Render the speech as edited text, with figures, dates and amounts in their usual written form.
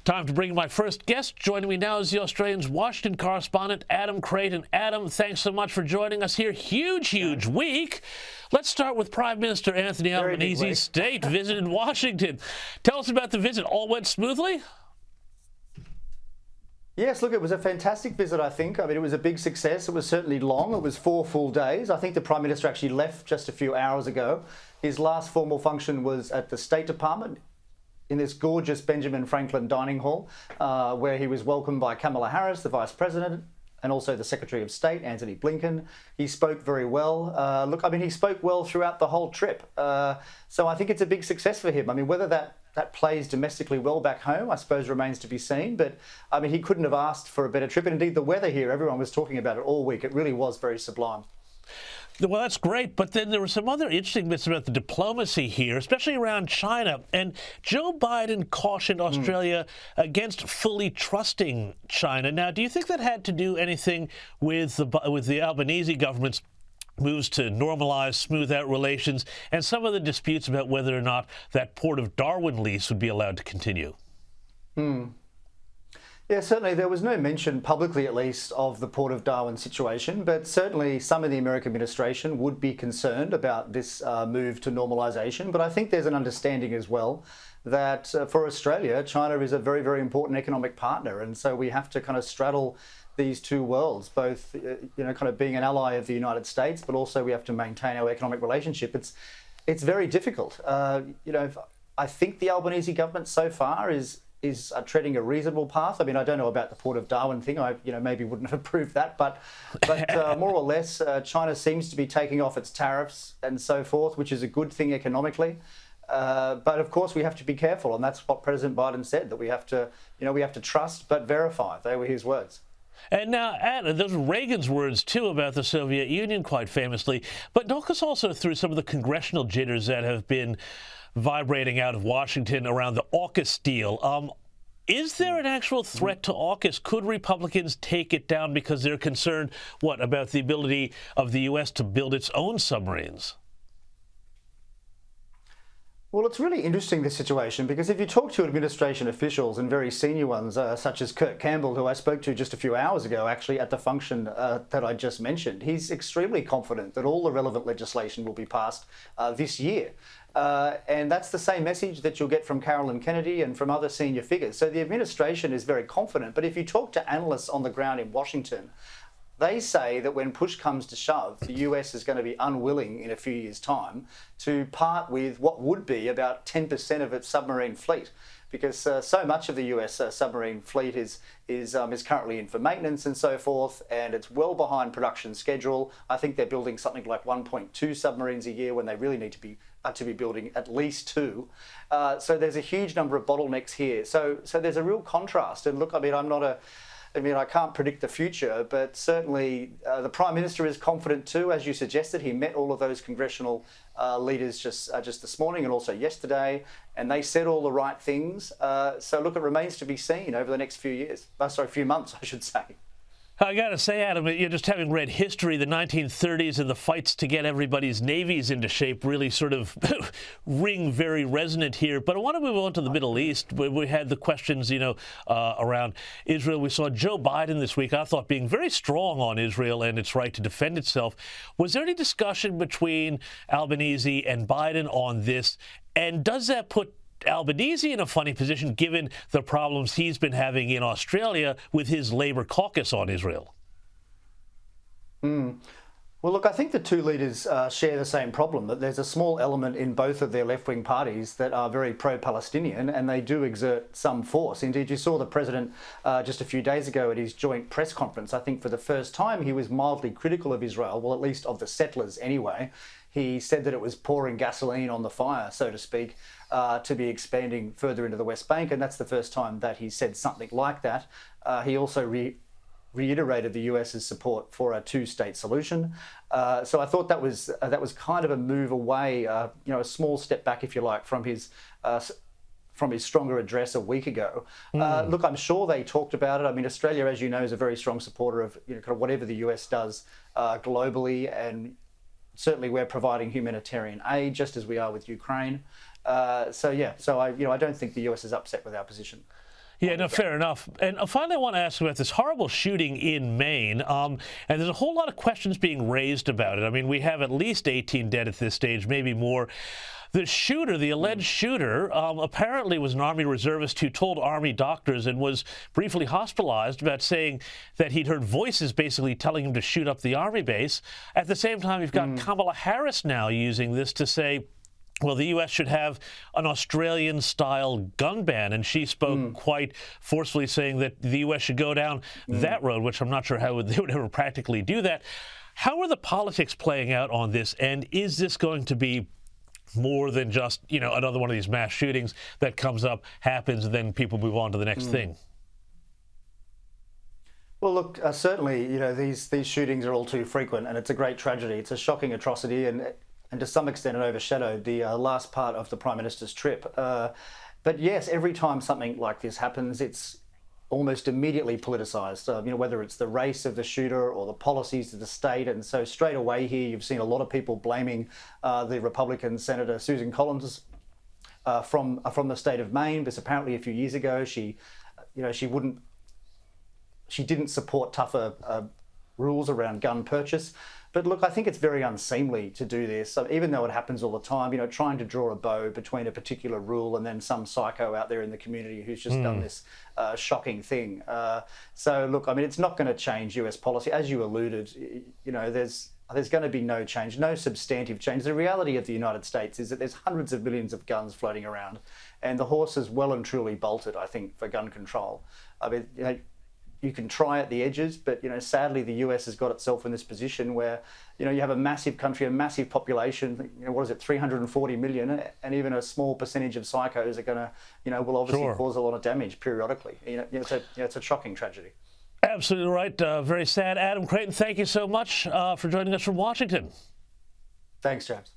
Time to bring my first guest. Joining me now is the Australian's Washington correspondent, Adam Creighton. Adam, thanks so much for joining us here. Huge week. Let's start with Prime Minister Anthony Albanese's state visit in Washington. Tell us about the visit. All went smoothly? Yes, look, it was a fantastic visit, I think. I mean, it was a big success. It was certainly long. It was 4 full days. I think the Prime Minister actually left just a few hours ago. His last formal function was at the State Department in this gorgeous Benjamin Franklin dining hall, where he was welcomed by Kamala Harris, the Vice President, and also the Secretary of State, Antony Blinken. He spoke very well. Look, I mean, he spoke well throughout the whole trip. So I think it's a big success for him. I mean, whether that plays domestically well back home, I suppose remains to be seen. But I mean, he couldn't have asked for a better trip. And indeed, the weather here, everyone was talking about it all week. It really was very sublime. Well, that's great, but then there were some other interesting bits about the diplomacy here, especially around China. And Joe Biden cautioned Australia against fully trusting China. Now, do you think that had to do anything with the Albanese government's moves to normalize, smooth out relations, and some of the disputes about whether or not that Port of Darwin lease would be allowed to continue? Yeah, certainly there was no mention, publicly at least, of the Port of Darwin situation, but certainly some in the American administration would be concerned about this move to normalisation. But I think there's an understanding as well that for Australia, China is a very, very important economic partner. And so we have to kind of straddle these two worlds, both, kind of being an ally of the United States, but also we have to maintain our economic relationship. It's very difficult. I think the Albanese government so far is treading a reasonable path. I mean, I don't know about the Port of Darwin thing. I, maybe wouldn't have approved that, but more or less, China seems to be taking off its tariffs and so forth, which is a good thing economically. But of course, we have to be careful, and that's what President Biden said, that we have to trust but verify. They were his words. And now, those were Reagan's words, too, about the Soviet Union, quite famously. But talk us also through some of the congressional jitters that have been vibrating out of Washington around the AUKUS deal. Is there an actual threat to AUKUS? Could Republicans take it down because they're concerned, about the ability of the U.S. to build its own submarines? Well, it's really interesting, this situation, because if you talk to administration officials and very senior ones, such as Kurt Campbell, who I spoke to just a few hours ago, actually, at the function that I just mentioned, he's extremely confident that all the relevant legislation will be passed this year. And that's the same message that you'll get from Carolyn Kennedy and from other senior figures. So the administration is very confident. But if you talk to analysts on the ground in Washington, they say that when push comes to shove, the US is going to be unwilling in a few years' time to part with what would be about 10% of its submarine fleet, because so much of the US submarine fleet is currently in for maintenance and so forth, and it's well behind production schedule. I think they're building something like 1.2 submarines a year when they really need to be building at least 2. So there's a huge number of bottlenecks here. So there's a real contrast. And look, I can't predict the future, but certainly the Prime Minister is confident too, as you suggested. He met all of those congressional leaders just this morning and also yesterday, and they said all the right things. So look, it remains to be seen over the next few months, I should say. I got to say, Adam, just having read history, the 1930s and the fights to get everybody's navies into shape really sort of ring very resonant here. But I want to move on to the Middle East, where we had the questions, around Israel. We saw Joe Biden this week, I thought, being very strong on Israel and its right to defend itself. Was there any discussion between Albanese and Biden on this? And does that put Albanese in a funny position, given the problems he's been having in Australia with his Labour caucus on Israel? Well, look, I think the two leaders share the same problem, that there's a small element in both of their left-wing parties that are very pro-Palestinian, and they do exert some force. Indeed, you saw the president just a few days ago at his joint press conference. I think for the first time he was mildly critical of Israel, well, at least of the settlers anyway. He said that it was pouring gasoline on the fire, so to speak, to be expanding further into the West Bank, and that's the first time that he said something like that. He also reiterated the US's support for a two-state solution. So I thought that was kind of a move away, a small step back, if you like, from his stronger address a week ago. Look, I'm sure they talked about it. I mean, Australia, as you know, is a very strong supporter of kind of whatever the US does globally, and certainly we're providing humanitarian aid, just as we are with Ukraine. So I don't think the US is upset with our position. Yeah, no, fair enough. And finally, I want to ask about this horrible shooting in Maine. And there's a whole lot of questions being raised about it. I mean, we have at least 18 dead at this stage, maybe more. The shooter, the alleged shooter, apparently was an Army reservist who told Army doctors and was briefly hospitalized about saying that he'd heard voices basically telling him to shoot up the Army base. At the same time, you've got Kamala Harris now using this to say, well, the U.S. should have an Australian-style gun ban, and she spoke quite forcefully saying that the U.S. should go down that road, which I'm not sure how they would ever practically do that. How are the politics playing out on this, and is this going to be more than just, you know, another one of these mass shootings that comes up, happens, and then people move on to the next thing? Well, look, certainly, you know, these shootings are all too frequent, and it's a great tragedy. It's a shocking atrocity, and to some extent it overshadowed the last part of the Prime Minister's trip. But yes, every time something like this happens, it's almost immediately politicised, you know, whether it's the race of the shooter or the policies of the state. And so straight away here, you've seen a lot of people blaming the Republican Senator Susan Collins from the state of Maine, because apparently a few years ago she didn't support tougher rules around gun purchase. But look, I think it's very unseemly to do this, even though it happens all the time, you know, trying to draw a bow between a particular rule and then some psycho out there in the community who's just done this shocking thing. So look, I mean, it's not going to change US policy. As you alluded, you know, there's going to be no change, no substantive change. The reality of the United States is that there's hundreds of millions of guns floating around, and the horse is well and truly bolted, I think, for gun control. I mean, you know, you can try at the edges, but, you know, sadly the US has got itself in this position where, you know, you have a massive country, a massive population, you know, what is it, 340 million, and even a small percentage of psychos are going to, you know, will obviously cause a lot of damage periodically. It's a shocking tragedy. Absolutely right. Very sad. Adam Creighton, thank you so much for joining us from Washington. Thanks, James.